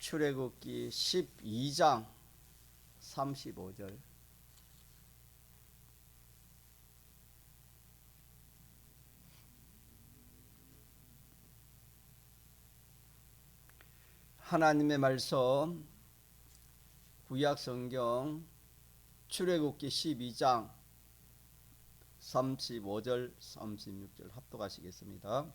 출애굽기 12장 35절. 하나님의 말씀 구약 성경 출애굽기 12장 35절 36절 합독하시겠습니다.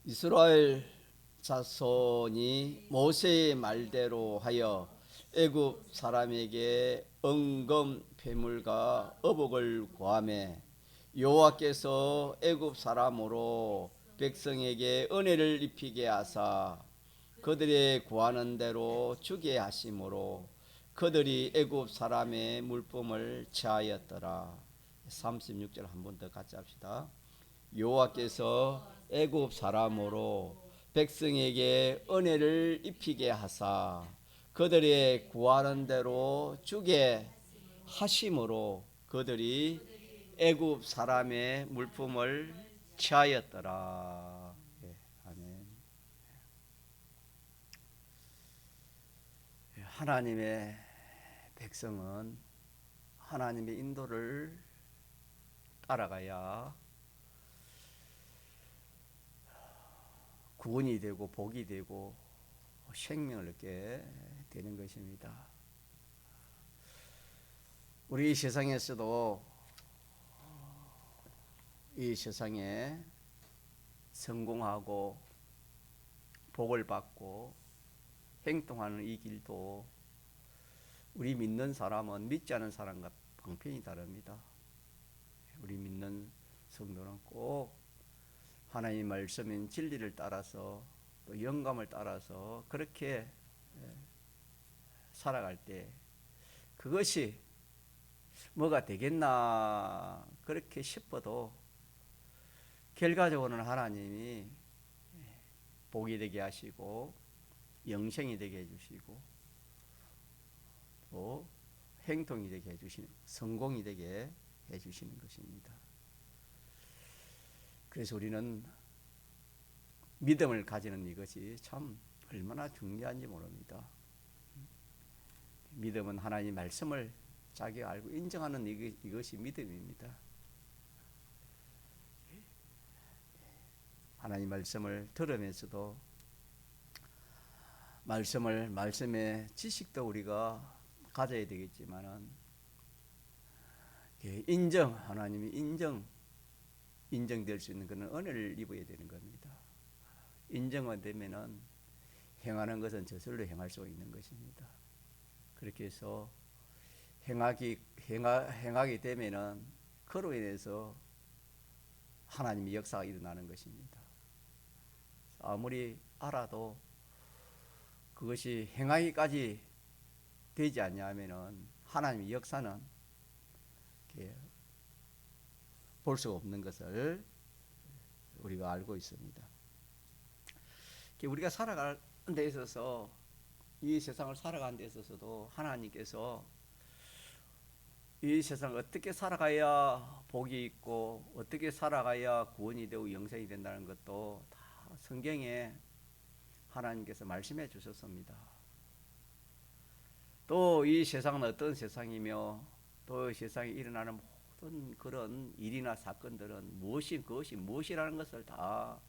이스라엘 자손이 모세의 말대로 하여 애굽 사람에게 은금 배물과 어복을 구하매 여호와께서 애굽 사람으로 백성에게 은혜를 입히게 하사 그들의 구하는 대로 주게 하심으로 그들이 애굽 사람의 물품을 취하였더라. 36절 한 번 더 같이 합시다. 여호와께서 애굽 사람으로 백성에게 은혜를 입히게 하사 그들의 구하는 대로 주게 하심으로 그들이 애굽 사람의 물품을 취하였더라. 아멘. 하나님의 백성은 하나님의 인도를 따라가야 구원이 되고 복이 되고 생명을 얻게 되는 것입니다. 우리 세상에서도 이 세상에 성공하고 복을 받고 행동하는 이 길도 우리 믿는 사람은 믿지 않은 사람과 방편이 다릅니다. 우리 믿는 성도는 꼭 하나님의 말씀인 진리를 따라서 또 영감을 따라서 그렇게 살아갈 때 그것이 뭐가 되겠나 그렇게 싶어도 결과적으로는 하나님이 복이 되게 하시고 영생이 되게 해주시고 또 행동이 되게 해주시는 성공이 되게 해주시는 것입니다. 그래서 우리는 믿음을 가지는 이것이 참 얼마나 중요한지 모릅니다. 믿음은 하나님의 말씀을 자기 알고 인정하는 이것이 믿음입니다. 하나님 말씀을 들으면서도 말씀의 지식도 우리가 가져야 되겠지만은 하나님이 인정될 수 있는 그런 은혜를 입어야 되는 겁니다. 인정만 되면은 행하는 것은 저절로 행할 수 있는 것입니다. 그렇게 해서 행하게 되면은 그로 인해서 하나님의 역사가 일어나는 것입니다. 아무리 알아도 그것이 행하기까지 되지 않냐면은 하나님의 역사는 볼 수가 없는 것을 우리가 알고 있습니다. 우리가 살아가는 데 있어서 이 세상을 살아가는 데 있어서도 하나님께서 이 세상을 어떻게 살아가야 복이 있고 어떻게 살아가야 구원이 되고 영생이 된다는 것도 다 성경에 하나님께서 말씀해 주셨습니다. 또 이 세상은 어떤 세상이며 또 세상에 일어나는 모든 그런 일이나 사건들은 그것이 무엇이라는 것을 다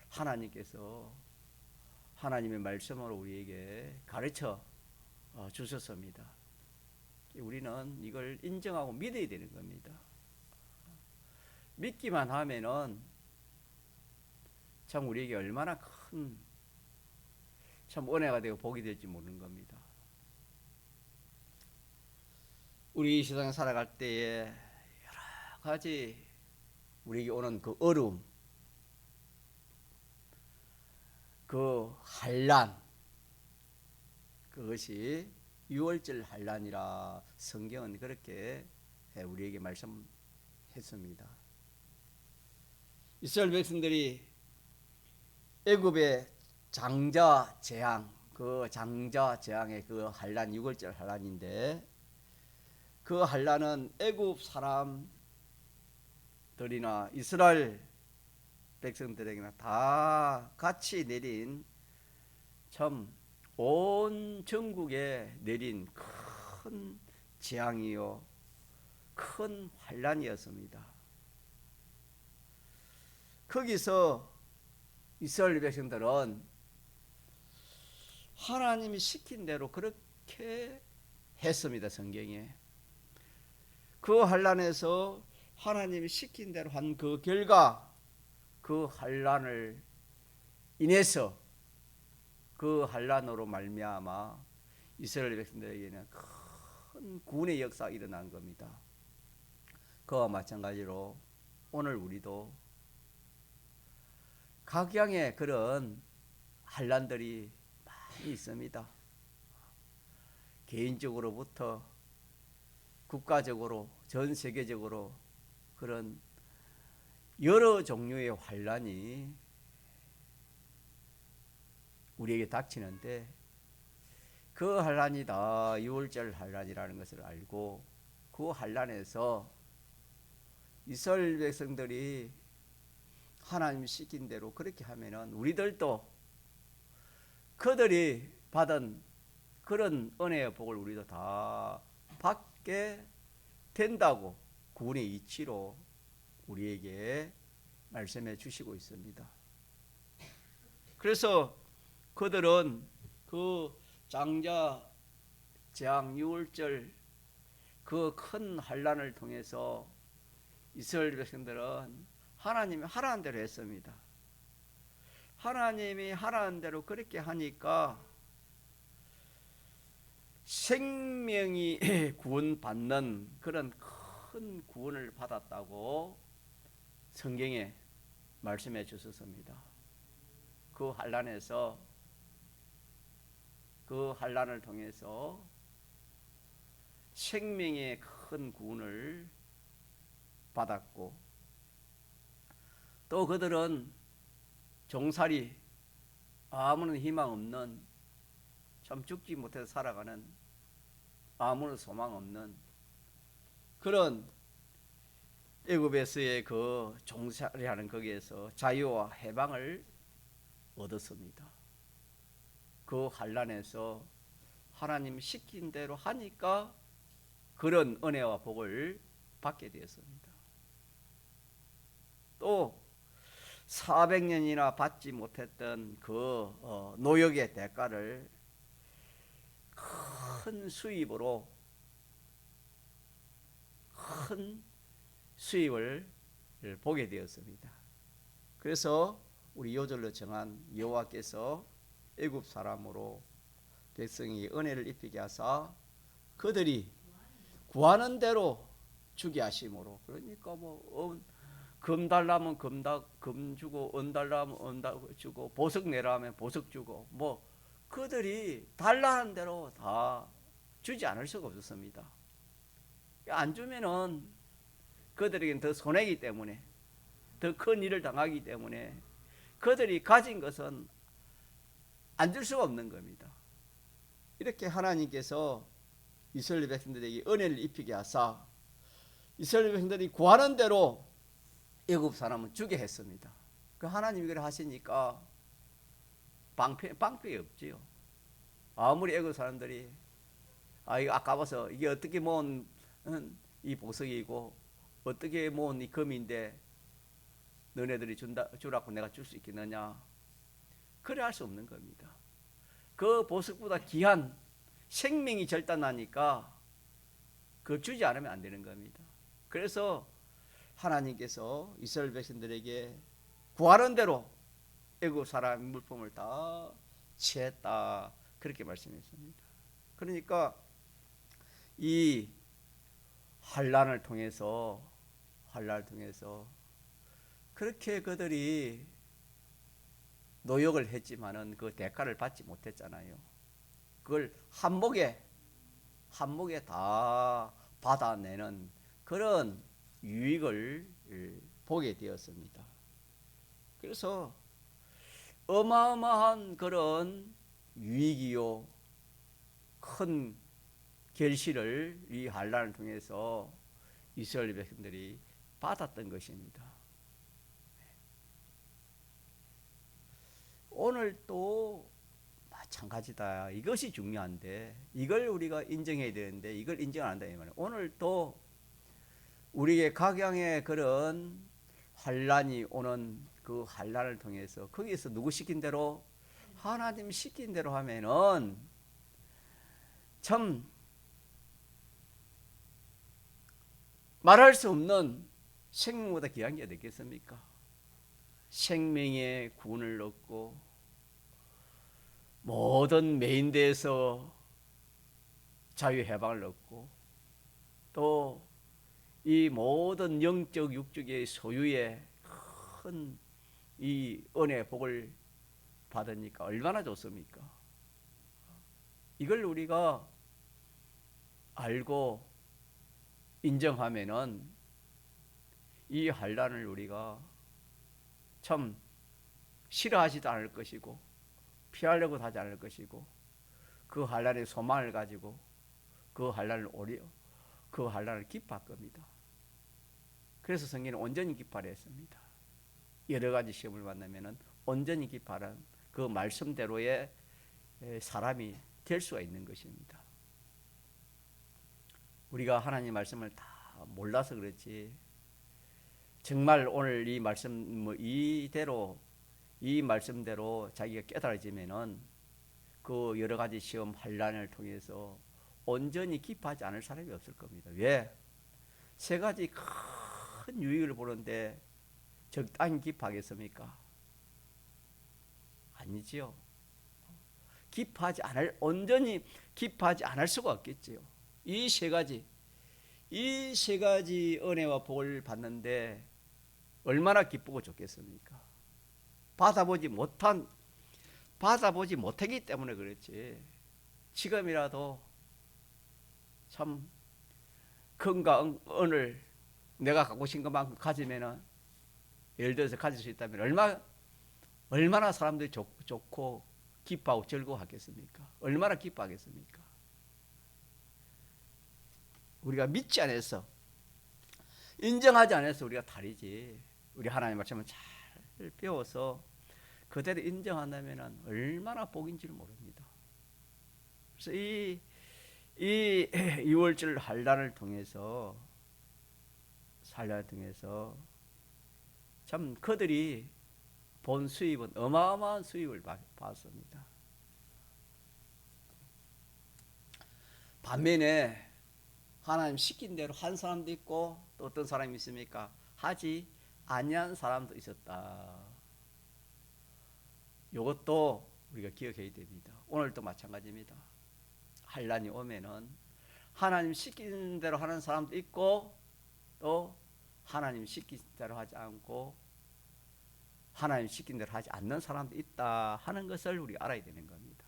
하나님께서 하나님의 말씀으로 우리에게 가르쳐 주셨습니다. 우리는 이걸 인정하고 믿어야 되는 겁니다. 믿기만 하면은 참 우리에게 얼마나 큰 참 은혜가 되고 복이 될지 모르는 겁니다. 우리 이 세상에 살아갈 때에 여러 가지 우리에게 오는 그 어려움, 그 환난, 그것이 유월절 환난이라 성경은 그렇게 우리에게 말씀했습니다. 이스라엘 백성들이 애굽의 장자 재앙, 그 장자 재앙의 그 환난, 유월절 환난인데 그 환난은 애굽 사람들이나 이스라엘 백성들에게나 다 같이 내린 참 온 전국에 내린 큰 재앙이요 큰 환란이었습니다. 거기서 이스라엘 백성들은 하나님이 시킨 대로 그렇게 했습니다. 성경에 그 환란에서 하나님이 시킨 대로 한 그 결과 그 환란을 인해서 그 환란으로 말미암아 이스라엘 백성들에게는 큰 구원의 역사가 일어난 겁니다. 그와 마찬가지로 오늘 우리도 각양의 그런 환란들이 많이 있습니다. 개인적으로부터 국가적으로 전 세계적으로 그런 여러 종류의 환란이 우리에게 닥치는데 그 환란이 다 유월절 환란이라는 것을 알고 그 환란에서 이스라엘 백성들이 하나님 시킨 대로 그렇게 하면은 우리들도 그들이 받은 그런 은혜의 복을 우리도 다 받게 된다고 구원의 이치로 우리에게 말씀해 주시고 있습니다. 그래서 그들은 그 장자 재앙 유월절 그 큰 환란을 통해서 이스라엘 백성들은 하나님이 하라는 대로 했습니다. 하나님이 하라는 대로 그렇게 하니까 생명이 구원받는 그런 큰 구원을 받았다고 성경에 말씀해 주셨습니다. 그 환란에서 그 환란을 통해서 생명의 큰 구원을 받았고 또 그들은 종살이 아무런 희망 없는 참 죽지 못해서 살아가는 아무런 소망 없는 그런 애굽에서의 그 종살이하는 거기에서 자유와 해방을 얻었습니다. 그 환란에서 하나님 시킨 대로 하니까 그런 은혜와 복을 받게 되었습니다. 또 400년이나 받지 못했던 그 노역의 대가를 큰 수입으로 큰 수입을 보게 되었습니다. 그래서 우리 요절로 정한 여호와께서 애굽 사람으로 백성에게 은혜를 입히게 하사 그들이 구하는 대로 주게 하심으로 그러니까 금 달라면 금 주고 은 달라면 은 주고 보석 내라 하면 보석 주고 그들이 달라는 대로 다 주지 않을 수가 없었습니다. 안 주면은 그들에게는 더 손해이기 때문에 더 큰 일을 당하기 때문에 그들이 가진 것은 안 줄 수가 없는 겁니다. 이렇게 하나님께서 이스라엘 백성들에게 은혜를 입히게 하사 이스라엘 백성들이 구하는 대로 애굽 사람은 주게 했습니다. 그 하나님이 그래 하시니까 방패 없지요. 아무리 애굽 사람들이 이거 아까워서 이게 어떻게 모은 이 보석이고 어떻게 모은 이 금인데 너네들이 주라고 내가 줄 수 있겠느냐 그래 할 수 없는 겁니다. 그 보석보다 귀한 생명이 절단나니까 그걸 주지 않으면 안 되는 겁니다. 그래서 하나님께서 이스라엘 백성들에게 구하는 대로 애굽 사람 물품을 다 취했다 그렇게 말씀했습니다. 그러니까 이 환란을 통해서 그렇게 그들이 노역을 했지만은 그 대가를 받지 못했잖아요. 그걸 한목에 다 받아내는 그런 유익을 보게 되었습니다. 그래서 어마어마한 그런 유익이요 큰 결실을 이 환란을 통해서 이스라엘 백성들이 받았던 것입니다. 오늘 또 마찬가지다. 이것이 중요한데 이걸 우리가 인정해야 되는데 이걸 인정 안 한다 이 말이에요. 오늘 또 우리의 각양의 그런 환란이 오는 그 환란을 통해서 거기에서 누구 시킨 대로 하나님 시킨 대로 하면은 참 말할 수 없는 생명보다 귀한 게 되겠습니까? 생명의 구원을 얻고 모든 매인대에서 자유 해방을 얻고 또 이 모든 영적 육적의 소유의 큰 이 은혜 복을 받으니까 얼마나 좋습니까? 이걸 우리가 알고 인정하면은 이 환란을 우리가 참 싫어하지도 않을 것이고 피하려고도 하지 않을 것이고 그 환란의 소망을 가지고 그 환란을 기뻐할 겁니다. 그래서 성경은 온전히 기뻐하라 했습니다. 여러 가지 시험을 만나면은 온전히 기뻐하는 그 말씀대로의 사람이 될 수가 있는 것입니다. 우리가 하나님 말씀을 다 몰라서 그렇지 정말 오늘 이 말씀 이 말씀대로 자기가 깨달아지면은 그 여러 가지 시험 환란을 통해서 온전히 기뻐하지 않을 사람이 없을 겁니다. 왜? 세 가지 큰 유익을 보는데 적당히 기뻐하겠습니까? 아니지요. 온전히 기뻐하지 않을 수가 없겠지요. 이 세 가지 은혜와 복을 받는데 얼마나 기쁘고 좋겠습니까? 받아보지 못하기 때문에 그렇지. 지금이라도 참 큰가 은을 내가 갖고 싶은 것만큼 가지면은 예를 들어서 가질 수 있다면 얼마나 사람들이 좋고 기뻐하고 즐거워하겠습니까? 얼마나 기뻐하겠습니까? 우리가 믿지 않아서 인정하지 않아서 우리가 다르지. 우리 하나님 말씀을 잘 배워서 그대로 인정한다면 얼마나 복인지를 모릅니다. 그래서 이 6월절 환란을 통해서 참 그들이 본 수입은 어마어마한 수입을 받았습니다. 반면에 하나님 시킨 대로 한 사람도 있고 또 어떤 사람이 있습니까? 하지 아니한 사람도 있었다. 이것도 우리가 기억해야 됩니다. 오늘도 마찬가지입니다. 환란이 오면은 하나님 시킨 대로 하는 사람도 있고 또 하나님 시킨 대로 하지 않고 하나님 시킨 대로 하지 않는 사람도 있다 하는 것을 우리가 알아야 되는 겁니다.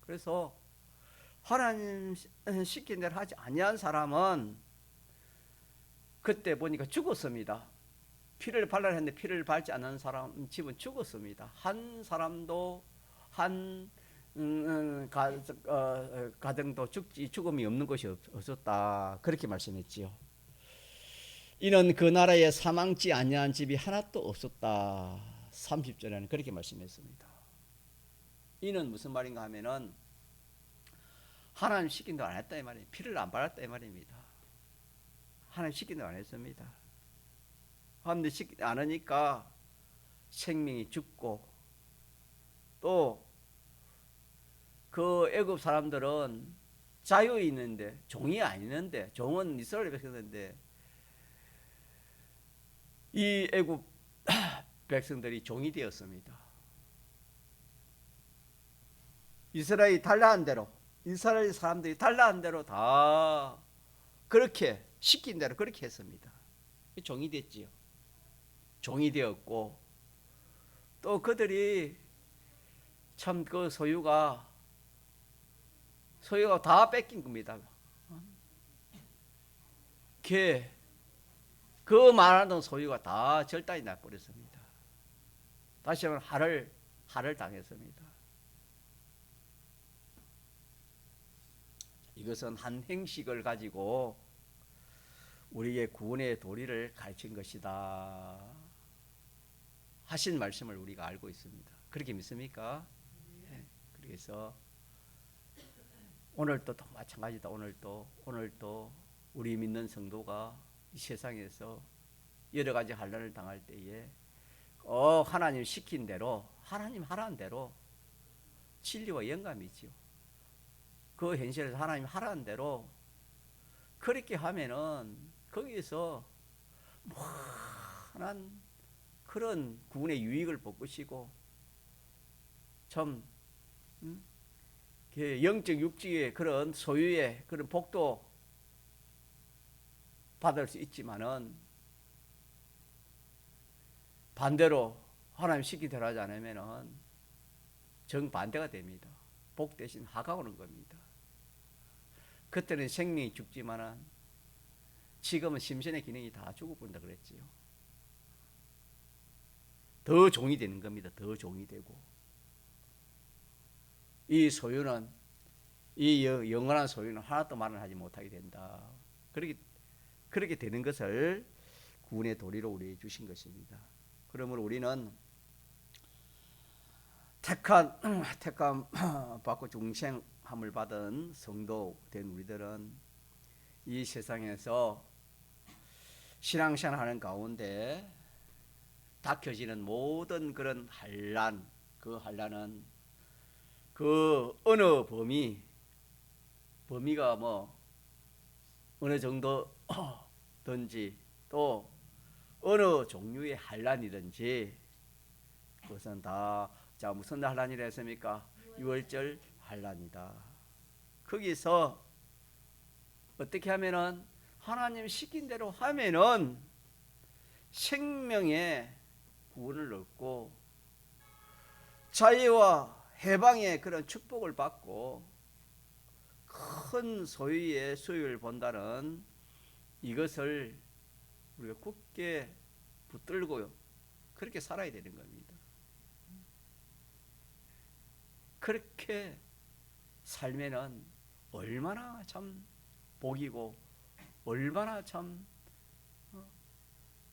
그래서 하나님 시킨 대로 하지 아니한 사람은 그때 보니까 죽었습니다. 피를 발라야 했는데 피를 밟지 않는 사람 집은 죽었습니다. 한 사람도 가정도 죽음이 없는 것이 없었다. 그렇게 말씀했지요. 이는 그 나라에 사망지 아니한 집이 하나도 없었다. 30절에는 그렇게 말씀했습니다. 이는 무슨 말인가 하면은 하나님 시킨 대로 안 했다 이 말이에요. 피를 안 발랐다 이 말입니다. 하나님 시킨 대로 안 했습니다. 하나님 시키지 않으니까 생명이 죽고 또 그 애굽 사람들은 자유에 있는데 종이 아니는데 종은 이스라엘 백성인데 이 애굽 백성들이 종이 되었습니다. 이스라엘 사람들이 달라한 대로 다 그렇게 시킨 대로 그렇게 했습니다. 종이 됐지요. 종이 되었고 또 그들이 참 그 소유가 다 뺏긴 겁니다. 그 많은 소유가 다 절단이 나버렸습니다. 다시 한번 할을 당했습니다. 이것은 한 행식을 가지고 우리의 구원의 도리를 가르친 것이다 하신 말씀을 우리가 알고 있습니다. 그렇게 믿습니까? 위해서 오늘도 또 마찬가지다. 오늘도 우리 믿는 성도가 이 세상에서 여러 가지 환난을 당할 때에 하나님 시킨 대로, 하나님 하라는 대로 진리와 영감이지요. 그 현실에서 하나님 하라는 대로 그렇게 하면은 거기에서 무한한 그런 구원의 유익을 볼 것이고, 참 영적 육지의 그런 소유의 그런 복도 받을 수 있지만은, 반대로 하나님 시키대로 하지 않으면은 정반대가 됩니다. 복 대신 하가 오는 겁니다. 그때는 생명이 죽지만은 지금은 심신의 기능이 다 죽어버린다 그랬지요. 더 종이 되는 겁니다. 더 종이 되고, 이 소유는, 이 영원한 소유는 하나도 말을 하지 못하게 된다. 그렇게 되는 것을 구원의 도리로 우리에게 주신 것입니다. 그러므로 우리는 택함 받고 중생함을 받은 성도 된 우리들은 이 세상에서 신앙생활하는 가운데 닥쳐지는 모든 그런 환난, 그 환난은 그 어느 범위가 뭐 어느 정도든지, 또 어느 종류의 환난이든지 그것은 다, 자, 무슨 환난이라 했습니까? 유월절 환난이다. 거기서 어떻게 하면은, 하나님 시킨 대로 하면은 생명의 구원을 얻고 자유와 해방의 그런 축복을 받고 큰 소유의 수익을 본다는 이것을 우리가 굳게 붙들고 그렇게 살아야 되는 겁니다. 그렇게 살면은 얼마나 참 복이고, 얼마나 참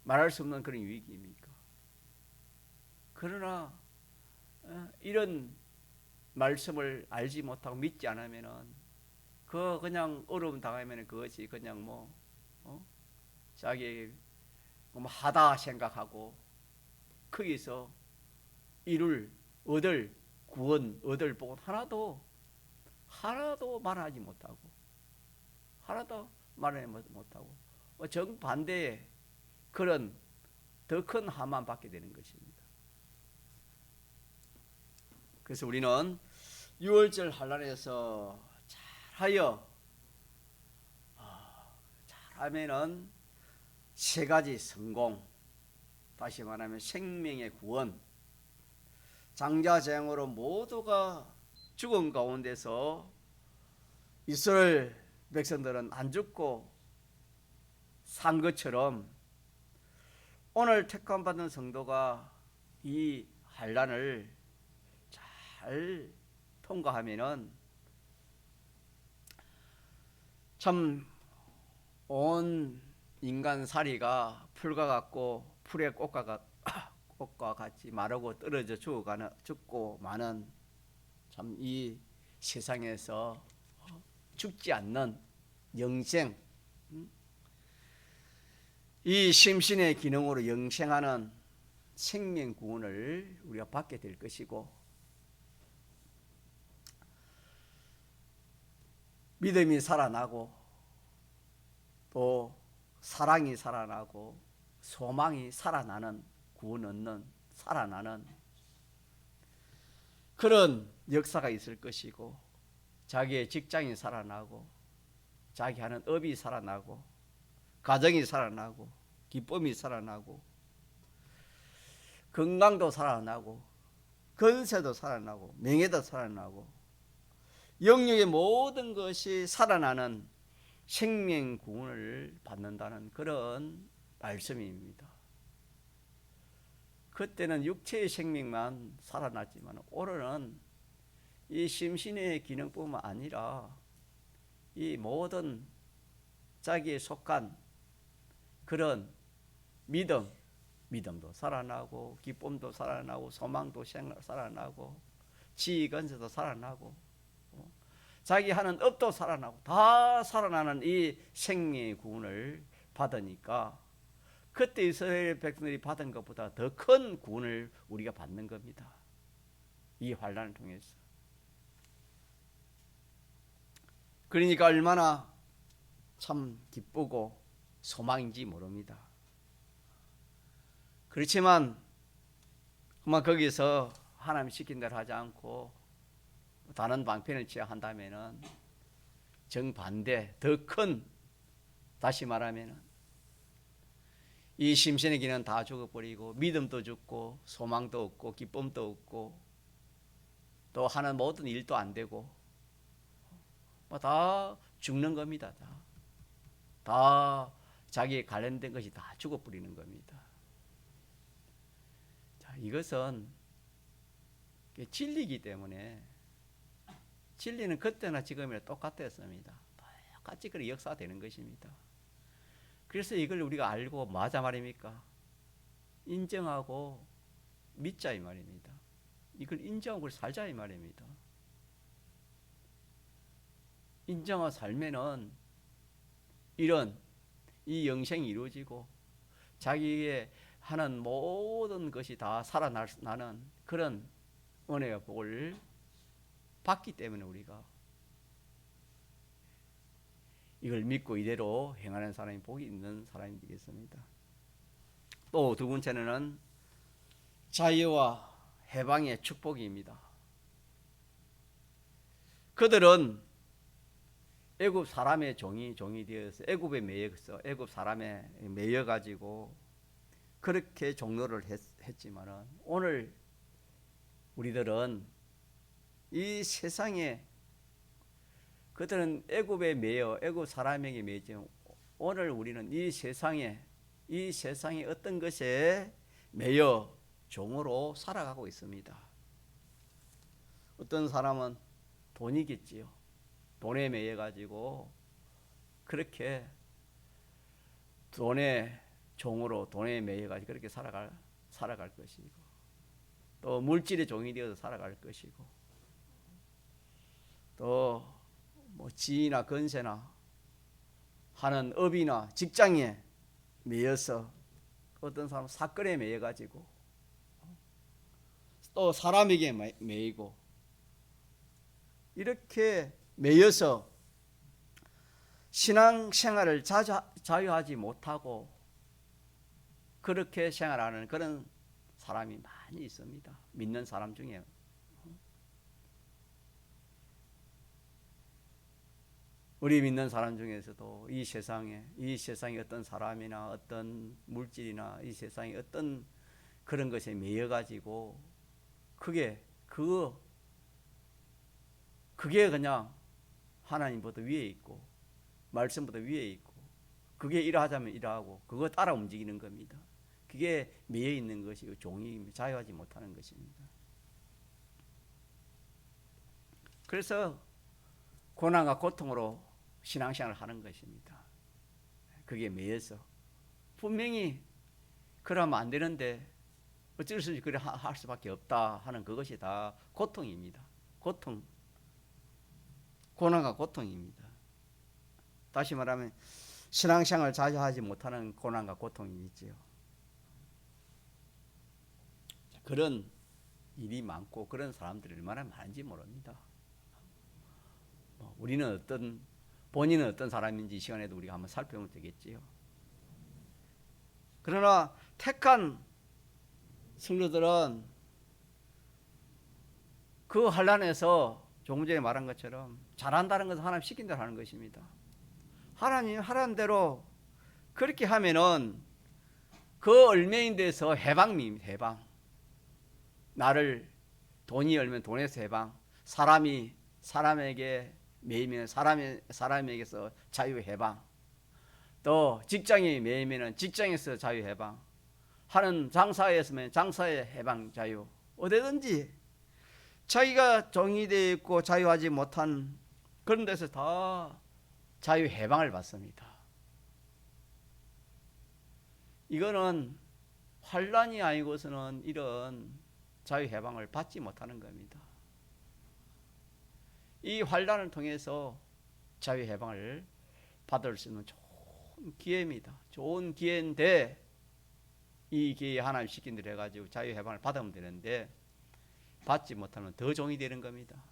말할 수 없는 그런 유익입니까? 그러나 이런 말씀을 알지 못하고 믿지 않으면은, 그냥 어려움 당하면 그것이 그냥 자기 하다 생각하고, 거기서 얻을 구원, 얻을 복은 하나도 말하지 못하고, 하나도 말하지 못하고 정반대의 그런 더 큰 한만 받게 되는 것입니다. 그래서 우리는 유월절 환난에서 잘하면은 세 가지 성공, 다시 말하면 생명의 구원, 장자재앙으로 모두가 죽은 가운데서 이스라엘 백성들은 안 죽고 산 것처럼, 오늘 택함받은 성도가 이 환난을 잘 통과하면은 참 온 인간살이가 풀과 같고 풀의 꽃과 같이 마르고 떨어져 죽고 마는, 참 이 세상에서 죽지 않는 영생, 이 심신의 기능으로 영생하는 생명 구원을 우리가 받게 될 것이고, 믿음이 살아나고, 또 사랑이 살아나고, 소망이 살아나는, 구원 얻는, 살아나는 그런 역사가 있을 것이고, 자기의 직장이 살아나고, 자기 하는 업이 살아나고, 가정이 살아나고, 기쁨이 살아나고, 건강도 살아나고, 건세도 살아나고, 명예도 살아나고, 영역의 모든 것이 살아나는 생명 구원을 받는다는 그런 말씀입니다. 그때는 육체의 생명만 살아났지만, 오늘은 이 심신의 기능뿐만 아니라 이 모든 자기에 속한 그런 믿음도 살아나고, 기쁨도 살아나고, 소망도 살아나고, 지 건설도 살아나고 자기 하는 업도 살아나고 다 살아나는 이 생명의 구원을 받으니까 그때 이스라엘 백성들이 받은 것보다 더 큰 구원을 우리가 받는 겁니다. 이 환난을 통해서. 그러니까 얼마나 참 기쁘고 소망인지 모릅니다. 그렇지만 그만 거기서 하나님 시킨 대로 하지 않고 다른 방편을 취하 한다면은 정반대 더 큰, 다시 말하면은 이 심신의 기는 다 죽어버리고 믿음도 죽고 소망도 없고 기쁨도 없고 또 하는 모든 일도 안 되고 다 죽는 겁니다. 다 자기에 관련된 것이 다 죽어버리는 겁니다. 자, 이것은 진리이기 때문에 진리는 그때나 지금이나 똑같았습니다. 똑같이 그렇게 역사되는 것입니다. 그래서 이걸 우리가 알고 맞아 말입니까? 인정하고 믿자 이 말입니다. 이걸 인정하고 살자 이 말입니다. 인정하고 살면은 이런 이 영생이 이루어지고 자기의 하는 모든 것이 다 살아나는 그런 은혜와 복을 받기 때문에 우리가 이걸 믿고 이대로 행하는 사람이 복이 있는 사람이 되겠습니다. 또 두 번째는 자유와 해방의 축복입니다. 그들은 애굽 사람의 종이 되어서 애굽에 매여서 애굽 사람에 매여 가지고 그렇게 종노를 했지만은 오늘 우리들은 이 세상에 그들은 애굽에 매여 애굽 사람에게 매이지만 오늘 우리는 이 세상에 어떤 것에 매여 종으로 살아가고 있습니다. 어떤 사람은 돈이겠지요. 돈에 매여 가지고 그렇게 돈의 종으로 돈에 매여 가지고 그렇게 살아갈 것이고 또 물질의 종이 되어서 살아갈 것이고 또 뭐 지위나 건세나 하는 업이나 직장에 매여서 어떤 사람은 사건에 매여 가지고 또 사람에게 매이고 이렇게 매여서 신앙생활을 자유하지 못하고 그렇게 생활하는 그런 사람이 많이 있습니다. 믿는 사람 중에. 우리 믿는 사람 중에서도 이 세상에 어떤 사람이나 어떤 물질이나 이 세상에 어떤 그런 것에 매여 가지고 그게 그냥 하나님보다 위에 있고 말씀보다 위에 있고 그게 이러하자면 이러하고 그거 따라 움직이는 겁니다. 그게 매여 있는 것이고 종이 자유하지 못하는 것입니다. 그래서 고난과 고통으로 신앙생활을 하는 것입니다. 그게 매여서 분명히 그러면 안 되는데 어쩔 수 없이 그래 할 수밖에 없다 하는 그것이 다 고통입니다. 고난과 고통입니다. 다시 말하면 신앙생활을 자주 하지 못하는 고난과 고통이 있지요. 그런 일이 많고 그런 사람들이 얼마나 많은지 모릅니다. 우리는 본인은 어떤 사람인지 이 시간에도 우리가 한번 살펴보면 되겠지요. 그러나 택한 성도들은 그 환난에서 조금 전에 말한 것처럼 잘한다는 것은 하나님 시킨 대로 하는 것입니다. 하나님 하라는 대로 그렇게 하면은 그 얼매인 데서 해방입니다. 해방. 나를 돈이 열면 돈에서 해방. 사람이 사람에게 매이면 사람에게서 자유 해방. 또 직장이 매이면 직장에서 자유 해방. 하는 장사였으면 장사의 해방 자유. 어디든지 자기가 종이 되어 있고 자유하지 못한 그런 데서 다 자유 해방을 받습니다. 이거는 환난이 아니고서는 이런 자유 해방을 받지 못하는 겁니다. 이 환난을 통해서 자유해방을 받을 수 있는 좋은 기회입니다. 좋은 기회인데 이 기회에 하나님 시킨 대로 해가지고 자유해방을 받으면 되는데 받지 못하면 더 종이 되는 겁니다.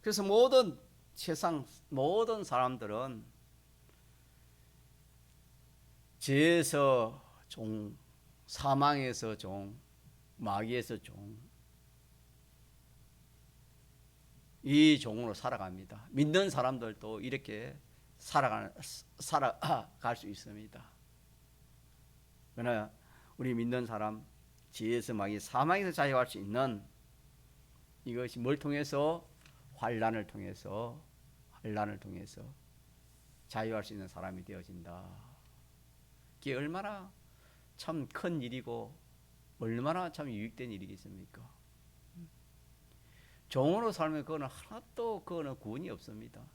그래서 세상 모든 사람들은 죄에서 종, 사망에서 종, 마귀에서 종, 이 종으로 살아갑니다. 믿는 사람들도 이렇게 살아갈 수 있습니다. 그러나 우리 믿는 사람, 죄에서 마귀, 사망에서 자유할 수 있는 이것이 뭘 통해서? 환난을 통해서 자유할 수 있는 사람이 되어진다. 이게 얼마나 참 큰 일이고 얼마나 참 유익된 일이겠습니까? 종으로 살면 그거는 하나도 구원이 없습니다.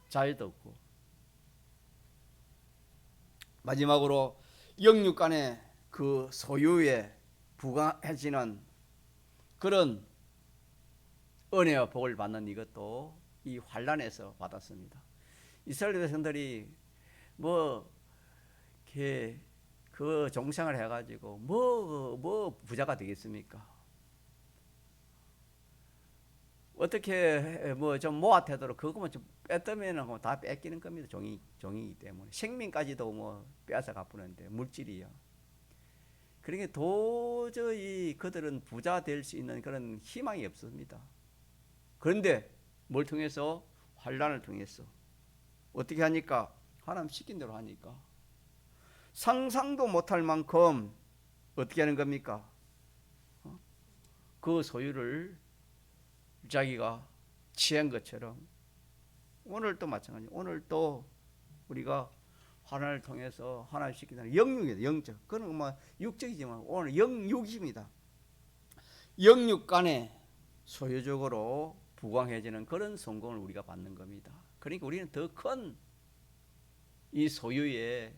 자유도 없고. 마지막으로 영육 간의 그 소유에 부과해지는 그런 은혜와 복을 받는 이것도 이 환난에서 받았습니다. 이스라엘 백성들이 그 종생을 해가지고 부자가 되겠습니까? 어떻게 좀 모아태도록 그것만 좀 뺐다면 다 뺏기는 겁니다. 종이기 때문에 생명까지도 빼앗아 갚으는데 물질이요. 그러니까 도저히 그들은 부자 될 수 있는 그런 희망이 없습니다. 그런데 뭘 통해서? 환난을 통해서. 어떻게 하니까? 하나님 시킨 대로 하니까 상상도 못할 만큼 어떻게 하는 겁니까? 그 소유를 자기가 취한 것처럼 오늘도 마찬가지예요. 오늘도 우리가 하나님을 통해서 하나님 시키는 영육이다. 영적. 그건 육적이지만 오늘 영육입니다. 영육 간에 소유적으로 부강해지는 그런 성공을 우리가 받는 겁니다. 그러니까 우리는 더 큰 이 소유의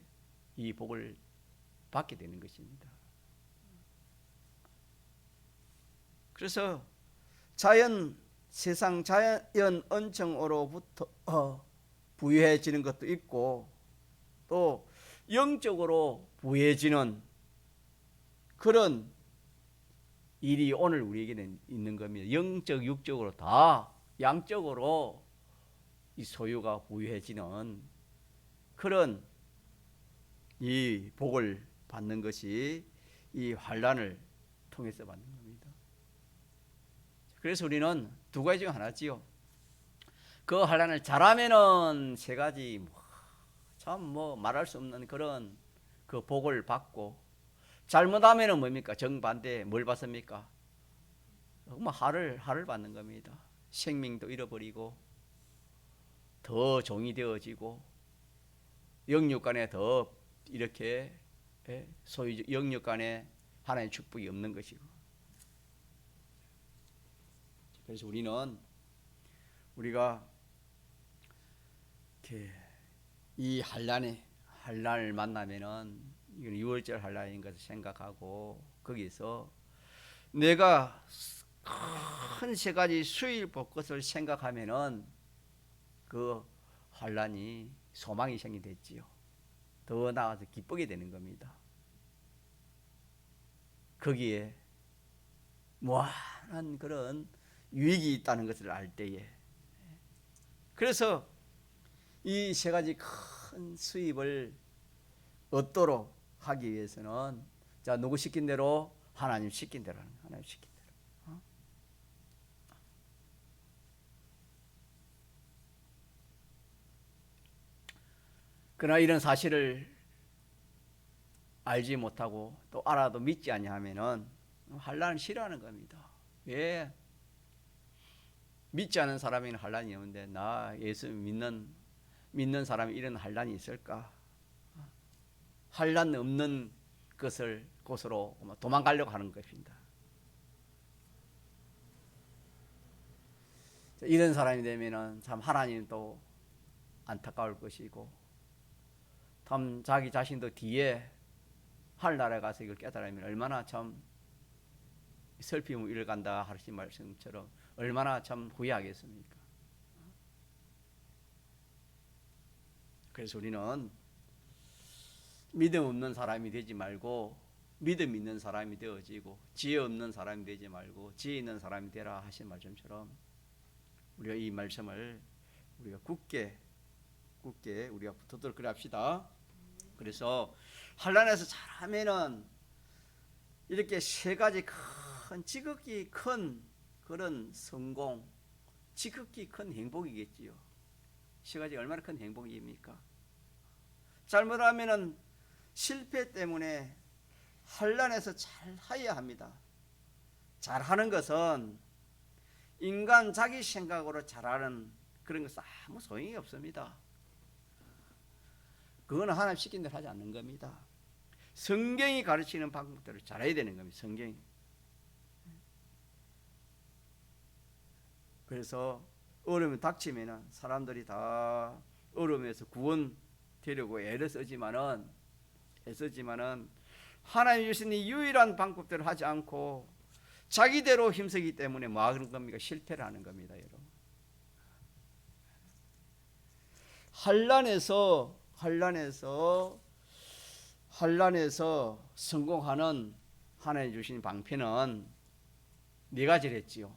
이 복을 받게 되는 것입니다. 그래서 세상 자연 은총으로부터 부유해지는 것도 있고 또 영적으로 부유해지는 그런 일이 오늘 우리에게는 있는 겁니다. 영적, 육적으로 다 양적으로 이 소유가 부유해지는 그런 이 복을 받는 것이 이 환난을 통해서 받는 겁니다. 그래서 우리는 두 가지 중 하나지요. 그 환난을 잘하면은 세 가지 참 말할 수 없는 그런 그 복을 받고 잘못하면은 뭡니까? 정반대 뭘 받습니까? 하를 받는 겁니다. 생명도 잃어버리고 더 종이 되어지고 영육 간에 더 이렇게 소유 영육 간에 하나님의 축복이 없는 것이고. 그래서 우리가 이렇게 이 환난을 만나면은 이건 6월절 환난인 것을 생각하고 거기서 내가 큰 세 가지 수일 볼 것을 생각하면은 그 환난이 소망이 생기겠지요. 더 나아가서 기쁘게 되는 겁니다. 거기에 무한한 그런 유익이 있다는 것을 알 때에 그래서 이 세 가지 큰 수입을 얻도록 하기 위해서는 자 누구 시킨 대로? 하나님 시킨 대로 하는 거예요. 하나님 시킨 대로. 그러나 이런 사실을 알지 못하고 또 알아도 믿지 아니하면은 환난을 싫어하는 겁니다. 왜? 믿지 않은 사람에는 환난이 없는데 나 예수 믿는 사람이 이런 환난이 있을까? 환난 없는 곳으로 도망가려고 하는 것입니다. 이런 사람이 되면은 참 하나님도 안타까울 것이고 참 자기 자신도 뒤에 하늘나라에 가서 이걸 깨달으면 얼마나 참 슬픔을 잃어간다 하신 말씀처럼 얼마나 참 후회하겠습니까? 그래서 우리는 믿음 없는 사람이 되지 말고 믿음 있는 사람이 되어지고 지혜 없는 사람이 되지 말고 지혜 있는 사람이 되라 하신 말씀처럼 우리가 이 말씀을 우리가 굳게 우리가 붙들도록 그래 합시다. 그래서 환난에서 잘하면은 이렇게 세 가지 지극히 큰 그런 성공, 지극히 큰 행복이겠지요. 세 가지 얼마나 큰 행복입니까? 잘못하면은 실패 때문에 환난에서 잘해야 합니다. 잘하는 것은 인간 자기 생각으로 잘하는 그런 것은 아무 소용이 없습니다. 그거는 하나님 시킨 대로 하지 않는 겁니다. 성경이 가르치는 방법대로 잘해야 되는 겁니다. 성경이. 그래서 어려움이 닥치면 사람들이 다 어려움에서 구원 되려고 애쓰지만은 하나님 주신 이 유일한 방법대로 하지 않고 자기대로 힘쓰기 때문에 뭐 하는 겁니까? 실패를 하는 겁니다, 여러분. 환난에서 성공하는 하나님 주신 방편은 네 가지를 했지요.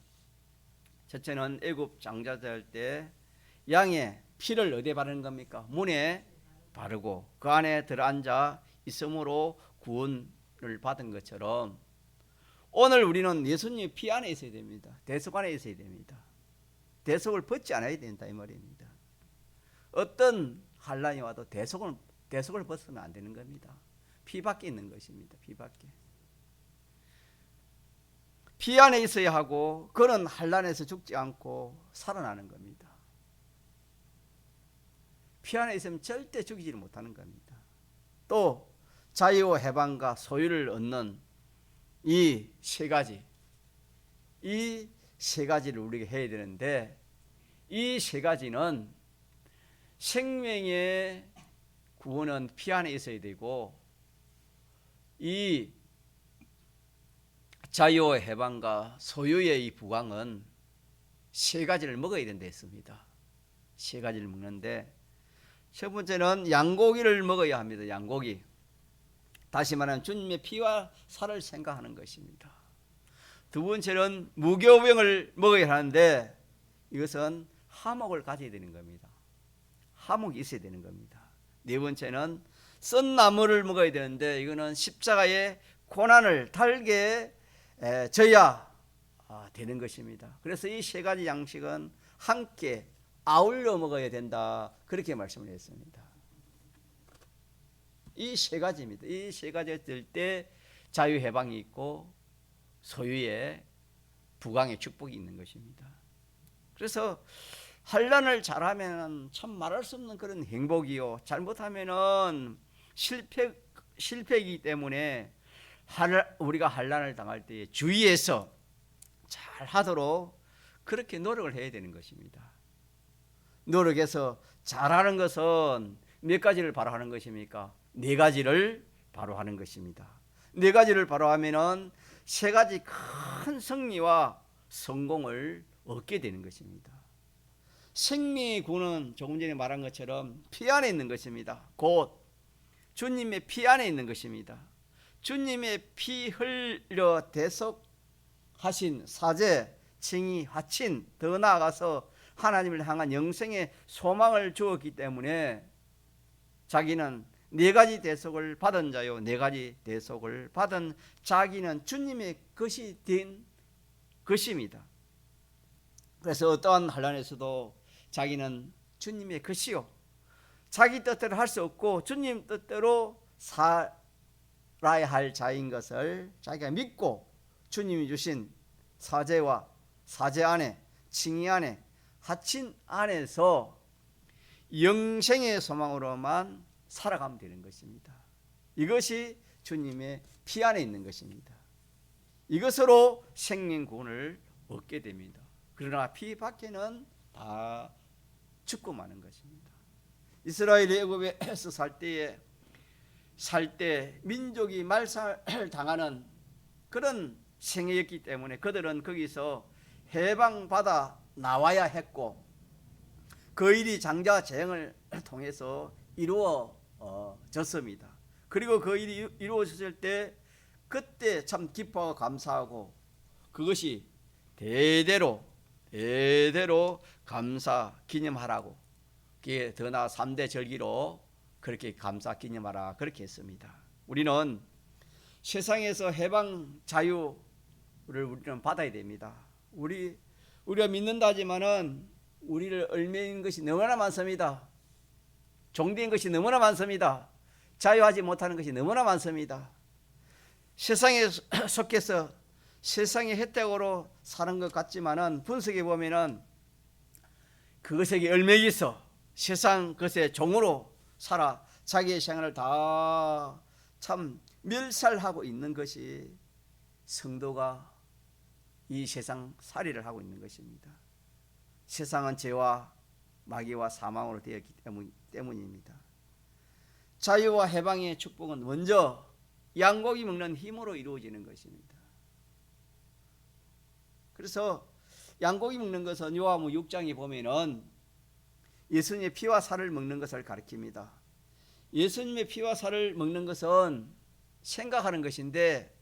첫째는 애굽 장자들 할 때 양의 피를 어디에 바르는 겁니까? 문에 바르고 그 안에 들어앉아 있음으로 구원을 받은 것처럼 오늘 우리는 예수님의 피 안에 있어야 됩니다. 대속 안에 있어야 됩니다. 대속을 벗지 않아야 된다 이 말입니다. 어떤 환난이 와도 대속을 벗으면 안 되는 겁니다. 피 밖에 있는 것입니다. 피 밖에. 피 안에 있어야 하고 그는 환난에서 죽지 않고 살아나는 겁니다. 피 안에 있으면 절대 죽이지를 못하는 겁니다. 또 자유와 해방과 소유를 얻는 이 세 가지를 우리가 해야 되는데 이 세 가지는 생명의 구원은 피 안에 있어야 되고 이 자유와 해방과 소유의 이 부강은 세 가지를 먹어야 된다 했습니다. 세 가지를 먹는데 첫 번째는 양고기를 먹어야 합니다. 양고기. 다시 말하면 주님의 피와 살을 생각하는 것입니다. 두 번째는 무교병을 먹어야 하는데 이것은 화목을 가져야 되는 겁니다. 화목이 있어야 되는 겁니다. 네 번째는 썬 나물을 먹어야 되는데 이거는 십자가의 고난을 달게 져야 되는 것입니다. 그래서 이 세 가지 양식은 함께 아울러 먹어야 된다 그렇게 말씀을 했습니다. 이 세 가지입니다. 이 세 가지가 될 때 자유해방이 있고 소유의 부강의 축복이 있는 것입니다. 그래서 환난을 잘하면 참 말할 수 없는 그런 행복이요, 잘못하면은 실패이기 때문에 우리가 환난을 당할 때 주의해서 잘하도록 그렇게 노력을 해야 되는 것입니다. 노력해서 잘하는 것은 몇 가지를 바로 하는 것입니까? 네 가지를 바로 하는 것입니다. 네 가지를 바로 하면은 세 가지 큰 승리와 성공을 얻게 되는 것입니다. 생명의 구원은 조금 전에 말한 것처럼 피 안에 있는 것입니다. 곧 주님의 피 안에 있는 것입니다. 주님의 피 흘려 대속하신 사제, 칭의, 화친, 더 나아가서 하나님을 향한 영생의 소망을 주었기 때문에 자기는 네 가지 대속을 받은 자요, 네 가지 대속을 받은 자기는 주님의 것이 된 것입니다. 그래서 어떠한 환난에서도 자기는 주님의 것이요, 자기 뜻대로 할 수 없고 주님 뜻대로 살아야 할 자인 것을 자기가 믿고 주님이 주신 사제와 사제 안에, 칭의 안에, 하친 안에서 영생의 소망으로만 살아가면 되는 것입니다. 이것이 주님의 피 안에 있는 것입니다. 이것으로 생명 구원을 얻게 됩니다. 그러나 피 밖에는 다 죽고 마는 것입니다. 이스라엘이 애굽에서 살 때에 살 때 민족이 말살당하는 그런 생애였기 때문에 그들은 거기서 해방받아 나와야 했고, 그 일이 장자재행을 통해서 이루어졌습니다. 그리고 그 일이 이루어졌을 때 그때 참 기뻐하고 감사하고, 그것이 대대로 감사 기념하라고, 그게 더 나아 3대 절기로 그렇게 감사 기념하라 그렇게 했습니다. 우리는 세상에서 해방 자유를 우리는 받아야 됩니다. 우리가 믿는다지만은 우리를 얽매인 것이 너무나 많습니다. 종된 것이 너무나 많습니다. 자유하지 못하는 것이 너무나 많습니다. 세상에 속해서 세상의 혜택으로 사는 것 같지만은 분석해 보면은 그것에게 얽매여 있어 세상 것의 종으로 살아 자기의 생활을 다 참 멸살하고 있는 것이 성도가 이 세상 살이를 하고 있는 것입니다. 세상은 죄와 마귀와 사망으로 되었기 때문입니다. 자유와 해방의 축복은 먼저 양고기 먹는 힘으로 이루어지는 것입니다. 그래서 양고기 먹는 것은 요한복음 6장에 보면은 예수님의 피와 살을 먹는 것을 가리킵니다. 예수님의 피와 살을 먹는 것은 생각하는 것인데,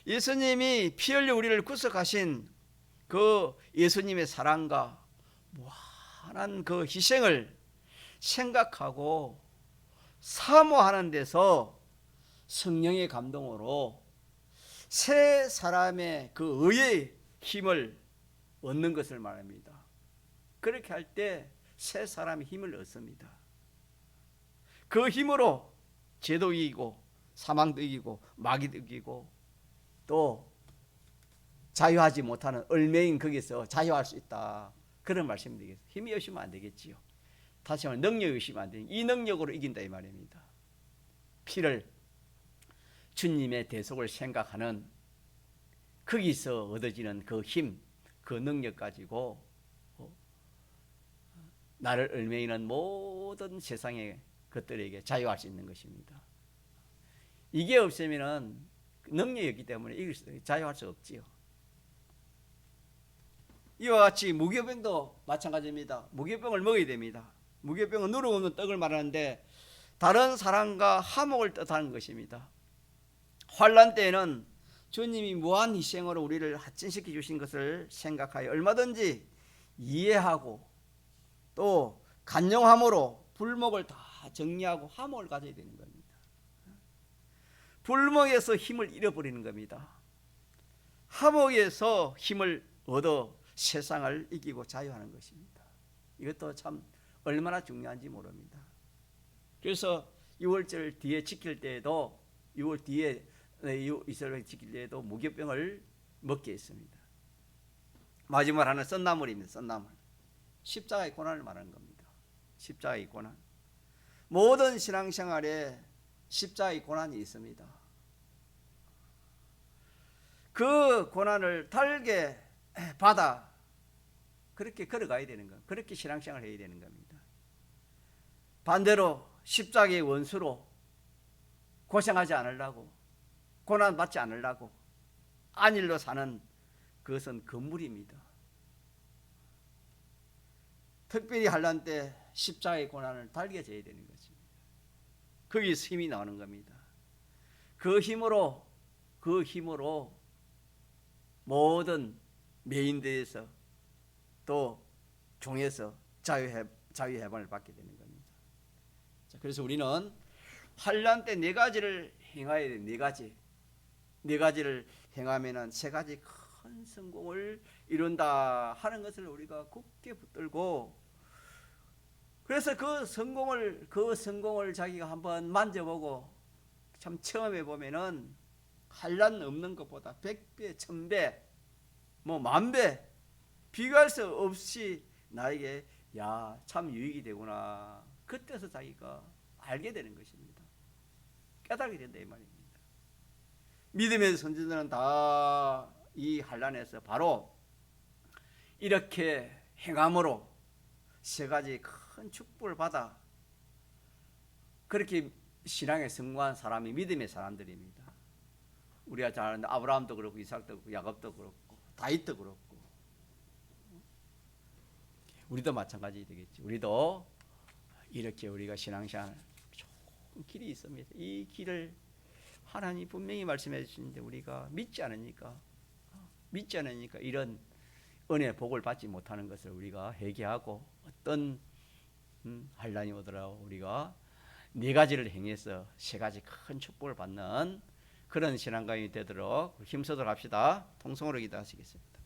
예수님이 피 흘려 우리를 구속하신 그 예수님의 사랑과 무한한 그 희생을 생각하고 사모하는 데서 성령의 감동으로 새 사람의 그 의의 힘을 얻는 것을 말합니다. 그렇게 할 때 새 사람의 힘을 얻습니다. 그 힘으로 죄도 이기고 사망도 이기고 마귀도 이기고 또 자유하지 못하는 얽매인 거기서 자유할 수 있다. 그런 말씀이 되겠어요. 힘이 없으면 안 되겠지요. 다시 말하면 능력이 없으면 안 되니 이 능력으로 이긴다 이 말입니다. 피를 주님의 대속을 생각하는 거기서 얻어지는 그 힘, 그 능력 가지고 나를 얽매이는 모든 세상의 것들에게 자유할 수 있는 것입니다. 이게 없으면 능력이 없기 때문에 자유할 수 없지요. 이와 같이 무교병도 마찬가지입니다. 무교병을 먹어야 됩니다. 무교병은 누룩 없는 떡을 말하는데 다른 사람과 화목을 뜻하는 것입니다. 환난 때에는 주님이 무한 희생으로 우리를 하진시켜 주신 것을 생각하여 얼마든지 이해하고 또 간용함으로 불목을 다 정리하고 화목을 가져야 되는 겁니다. 불목에서 힘을 잃어버리는 겁니다. 화목에서 힘을 얻어 세상을 이기고 자유하는 것입니다. 이것도 참 얼마나 중요한지 모릅니다. 그래서 6월절 뒤에 지킬 때에도 6월 뒤에 이스라엘 지킬 때에도 무교병을 먹게 했습니다. 마지막 하나는 썬나물입니다. 썬나물. 십자가의 고난을 말하는 겁니다. 십자가의 고난. 모든 신앙생활에 십자가의 고난이 있습니다. 그 고난을 달게 받아 그렇게 걸어가야 되는 겁니다. 그렇게 신앙생활을 해야 되는 겁니다. 반대로 십자가의 원수로 고생하지 않으려고 고난 받지 않으려고 안일로 사는 그것은 건물입니다. 특별히 환난 때 십자가의 고난을 달게 져야 되는 것입니다. 거기서 힘이 나오는 겁니다. 그 힘으로 모든 매인들에서 또 종에서 자유해방을 받게 되는 겁니다. 자, 그래서 우리는 환난 때 네 가지를 행해야 돼요. 네 가지를 행하면은 세 가지 큰 성공을 이룬다 하는 것을 우리가 굳게 붙들고, 그래서 그 성공을 자기가 한번 만져보고 참 체험해 보면은 환난 없는 것보다 100배, 1000배, 뭐 10,000배 비교할 수 없이 나에게 참 유익이 되구나. 그때서 자기가 알게 되는 것입니다. 깨닫게 된다 이 말입니다. 믿음의 선지자는 다 이 환난에서 바로 이렇게 행함으로 세 가지 큰 축복을 받아 그렇게 신앙에 성공한 사람이 믿음의 사람들입니다. 우리가 잘 아는 아브라함도 그렇고 이삭도 그렇고 야곱도 그렇고 다윗도 그렇고 우리도 마찬가지 되겠지. 우리도 이렇게 우리가 신앙생활 좋은 길이 있습니다. 이 길을 하나님 분명히 말씀해 주시는데 우리가 믿지 않으니까 이런 은혜 복을 받지 못하는 것을 우리가 회개하고 어떤 환난이 오더라도 우리가 네 가지를 행해서 세 가지 큰 축복을 받는 그런 신앙가정이 되도록 힘써도록 합시다. 통성으로 기도하시겠습니다.